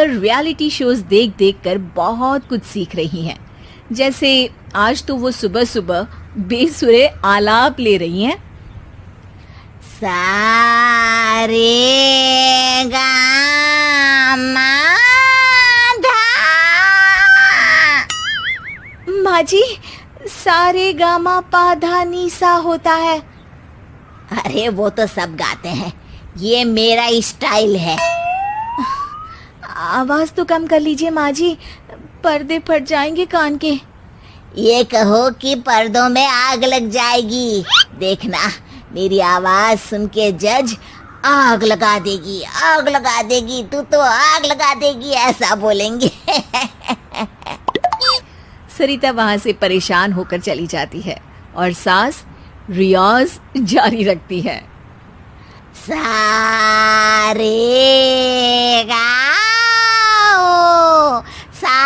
पर reality shows देख देख कर बहुत कुछ सीख रही हैं। जैसे आज तो वो सुबह सुबह बेसुरे आलाप ले रही हैं। सा रे गा मा धा। माँ जी, सारे गामा पा धा नी सा होता है। अरे वो तो सब गाते हैं, ये मेरा स्टाइल है। आवाज तो कम कर लीजिए माँ जी, पर्दे फट जाएंगे कान के। ये कहो कि पर्दों में आग लग जाएगी। देखना, मेरी आवाज सुन के जज आग लगा देगी, आग लगा देगी, तू तो आग लगा देगी, ऐसा बोलेंगे। सरिता वहां से परेशान होकर चली जाती है और सास रियाज जारी रखती है। सा रे गा ओ, सा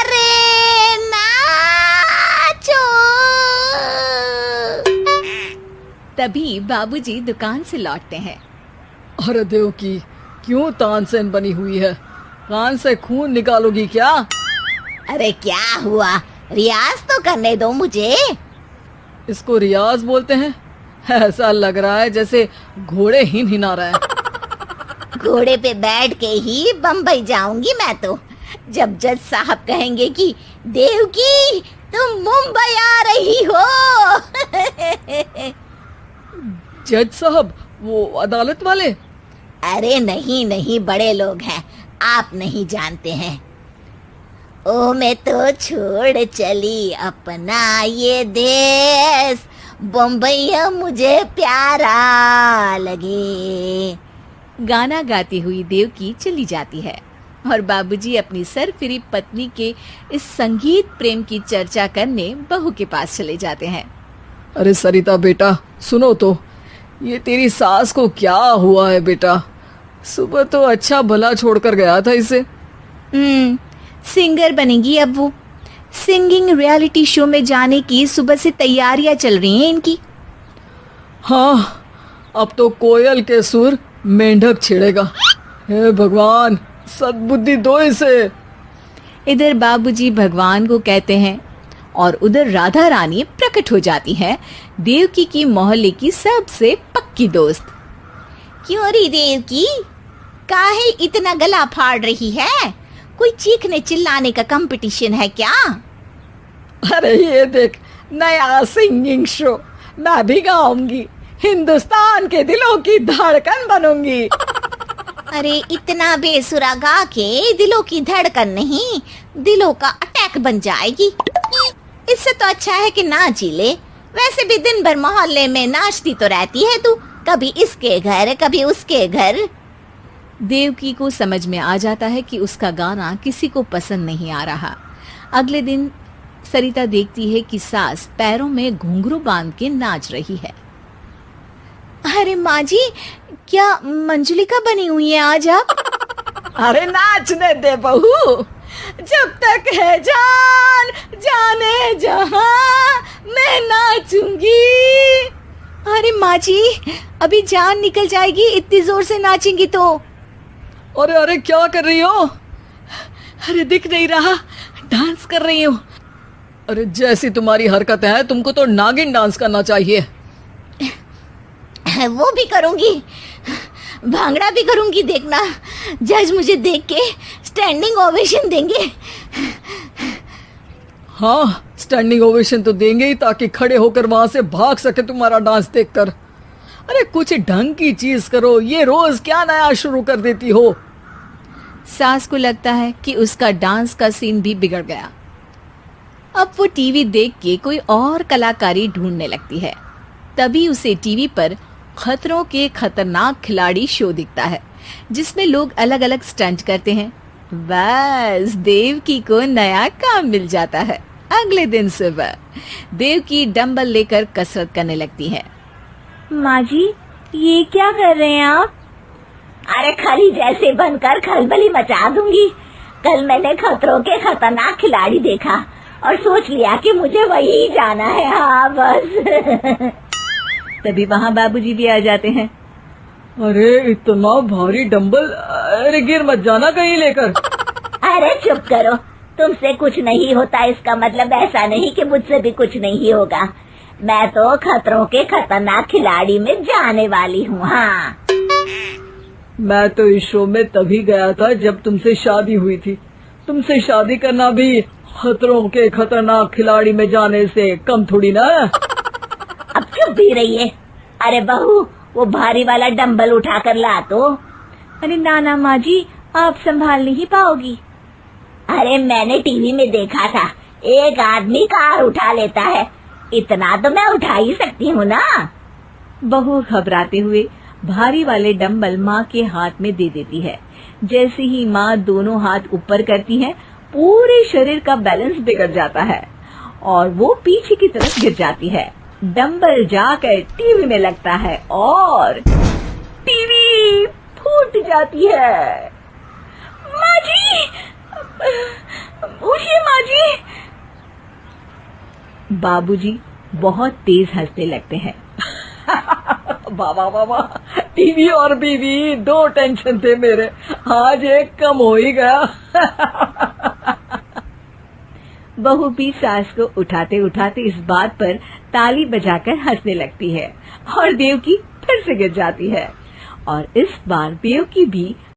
रे नाचो। तभी बाबूजी दुकान से लौटते हैं। अरे देव की, क्यों तानसेन बनी हुई है? कान से खून निकालोगी क्या? अरे क्या हुआ, रियाज तो करने दो मुझे। इसको रियाज बोलते हैं? ऐसा लग रहा है जैसे घोड़े हिना रहा है। घोड़े पे बैठ के ही बम्बई जाऊंगी मैं तो, जब जज साहब कहेंगे कि देवकी तुम मुंबई आ रही हो। जज साहब, वो अदालत वाले? अरे नहीं नहीं, बड़े लोग हैं, आप नहीं जानते हैं। ओ मैं तो छोड़ चली अपना ये देश, बम्बई मुझे प्यारा लगे। गाना गाती हुई देवकी चली जाती है और बाबूजी अपनी सरफिरी पत्नी के इस संगीत प्रेम की चर्चा करने बहू के पास चले जाते हैं। अरे सरिता बेटा, सुनो तो, ये तेरी सास को क्या हुआ है बेटा? सुबह तो अच्छा भला छोड़कर गया था इसे। सिंगर बनेगी अब वो। सिंगिंग रियलिटी शो में जाने की सुबह से तैयारियां चल रही हैं इनकी। हाँ, अब तो कोयल के सुर मेंढक छेड़ेगा। हे भगवान, सद्बुद्धि दो इसे। इधर बाबूजी भगवान को कहते हैं और उधर राधा रानी प्रकट हो जाती है, देवकी की मोहल्ले की सबसे पक्की दोस्त। क्यों री देवकी, काहे इतना गला फाड़ रही है? कोई चीखने चिल्लाने का कंपटीशन है क्या? अरे ये देख, नया सिंगिंग शो, मैं भी गाऊंगी, हिंदुस्तान के दिलों की धड़कन बनूंगी। अरे इतना बेसुरा गा के दिलों की धड़कन नहीं, दिलों का अटैक बन जाएगी। इससे तो अच्छा है कि नाच ही ले। वैसे भी दिन भर मोहल्ले में नाचती तो रहती है तू, कभी इसके घर कभी उसके घर। देवकी को समझ में आ जाता है कि उसका गाना किसी को पसंद नहीं आ रहा। अगले दिन सरिता देखती है कि सास पैरों में घुंघरू बांध के नाच रही है। अरे माँ जी, क्या मंजुलिका बनी हुई है आज आप? अरे नाचने दे बहू, जब तक है जान जाने जहां मैं नाचूंगी। अरे माँ जी, अभी जान निकल जाएगी इतनी जोर से नाचेंगी तो। अरे अरे क्या कर रही हो? अरे दिख नहीं रहा, डांस कर रही हूँ। अरे जैसी तुम्हारी हरकत है, तुमको तो नागिन डांस करना चाहिए। वो भी करूंगी, भांगड़ा भी करूंगी, देखना जज मुझे देख के स्टैंडिंग ओवेशन देंगे। हाँ, स्टैंडिंग ओवेशन तो देंगे ही, ताकि खड़े होकर वहां से भाग सके तुम्हारा डांस देखकर। अरे कुछ ढंग की चीज करो, ये रोज क्या नया शुरू कर देती हो। सास को लगता है कि उसका डांस का सीन भी बिगड़ गया। अब वो टीवी देख के कोई और कलाकारी ढूंढने लगती है। तभी उसे टीवी पर खतरों के खतरनाक खिलाड़ी शो दिखता है, जिसमें लोग अलग अलग स्टंट करते हैं। बस देवकी को नया काम मिल जाता है। अगले दिन सुबह देवकी डंबल लेकर कसरत करने लगती है। माँ जी, ये क्या कर रहे हैं आप? अरे खरी जैसे बनकर खलबली मचा दूंगी। कल मैंने खतरों के खतरनाक खिलाड़ी देखा और सोच लिया कि मुझे वही जाना है। हाँ बस। तभी वहाँ बाबूजी भी आ जाते हैं। अरे इतना भारी डंबल, अरे गिर मत जाना कहीं लेकर। अरे चुप करो, तुमसे कुछ नहीं होता इसका मतलब ऐसा नहीं कि मुझसे भी कुछ नहीं होगा। मैं तो खतरों के खतरनाक खिलाड़ी में जाने वाली हूँ। हाँ, मैं तो इस शो में तभी गया था जब तुमसे शादी हुई थी। तुमसे शादी करना भी खतरों के खतरनाक खिलाड़ी में जाने से कम थोड़ी ना है। अब चुप भी रहिए। अरे बहू, वो भारी वाला डंबल उठा कर ला तो। अरे नाना माँ जी, आप संभाल नहीं पाओगी। अरे मैंने टीवी में देखा था, एक आदमी कार उठा लेता है, इतना तो मैं उठा ही सकती हूँ ना। बहू घबराते हुए भारी वाले डंबल माँ के हाथ में दे देती है। जैसे ही माँ दोनों हाथ ऊपर करती है, पूरे शरीर का बैलेंस बिगड़ जाता है और वो पीछे की तरफ गिर जाती है। डंबल जाकर टीवी में लगता है और टीवी फूट जाती है। माँ जी, उठिए माँ जी। बाबूजी बहुत तेज हंसने लगते हैं। बाबा बाबा, टीवी और बीवी दो टेंशन थे मेरे, आज एक कम हो ही गया। बहू भी सास को उठाते उठाते इस बात पर ताली बजाकर हंसने लगती है और देवकी फिर से गिर जाती है और इस बार देवकी भी